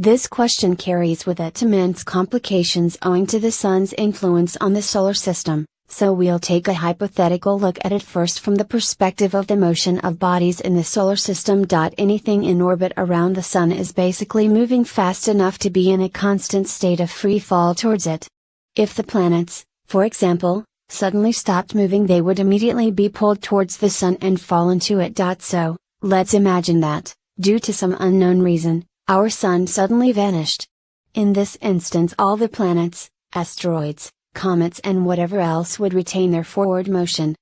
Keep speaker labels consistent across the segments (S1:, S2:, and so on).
S1: This question carries with it immense complications owing to the sun's influence on the solar system, so we'll take a hypothetical look at it first from the perspective of the motion of bodies in the solar system. Anything in orbit around the sun is basically moving fast enough to be in a constant state of free fall towards it. If the planets, for example, suddenly stopped moving, they would immediately be pulled towards the sun and fall into it. So, let's imagine that, due to some unknown reason, our sun suddenly vanished. In this instance, all the planets, asteroids, comets and whatever else would retain their forward motion.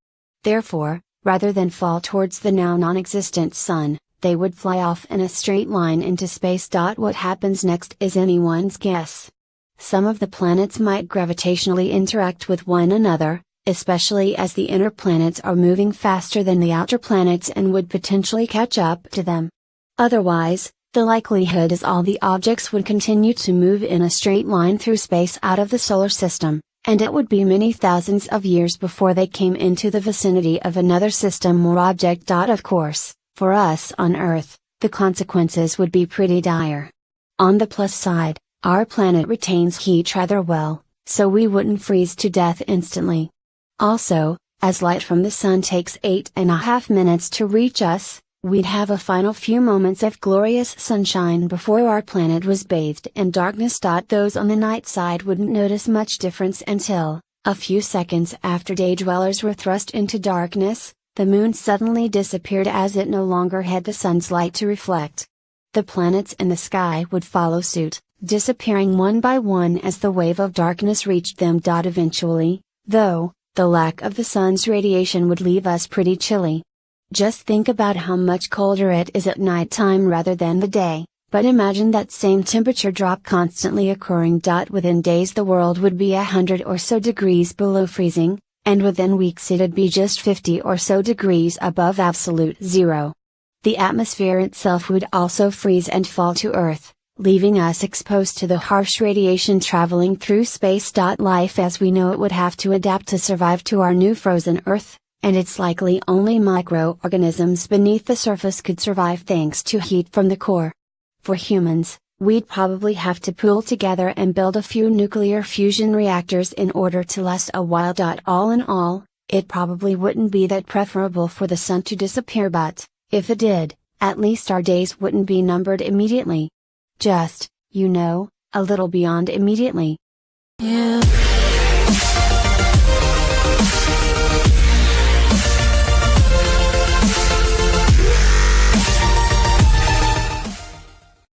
S1: Therefore, rather than fall towards the now non-existent sun, they would fly off in a straight line into space. What happens next is anyone's guess. Some of the planets might gravitationally interact with one another, especially as the inner planets are moving faster than the outer planets and would potentially catch up to them. Otherwise, the likelihood is all the objects would continue to move in a straight line through space out of the solar system, and it would be many thousands of years before they came into the vicinity of another system or object. Of course, for us on Earth, the consequences would be pretty dire. On the plus side, our planet retains heat rather well, so we wouldn't freeze to death instantly. Also, as light from the sun takes 8.5 minutes to reach us, we'd have a final few moments of glorious sunshine before our planet was bathed in darkness. Those on the night side wouldn't notice much difference until, a few seconds after day dwellers were thrust into darkness, the moon suddenly disappeared as it no longer had the sun's light to reflect. The planets in the sky would follow suit, disappearing one by one as the wave of darkness reached them. Eventually, though, the lack of the sun's radiation would leave us pretty chilly. Just think about how much colder it is at night time rather than the day, but imagine that same temperature drop constantly occurring. Within days the world would be 100 or so degrees below freezing, and within weeks it'd be just 50 or so degrees above absolute zero. The atmosphere itself would also freeze and fall to Earth, leaving us exposed to the harsh radiation traveling through space. Life as we know it would have to adapt to survive to our new frozen Earth, and it's likely only microorganisms beneath the surface could survive thanks to heat from the core. For humans, we'd probably have to pool together and build a few nuclear fusion reactors in order to last a while. All in all, it probably wouldn't be that preferable for the sun to disappear, but, if it did, at least our days wouldn't be numbered immediately. Just, a little beyond immediately. Yeah.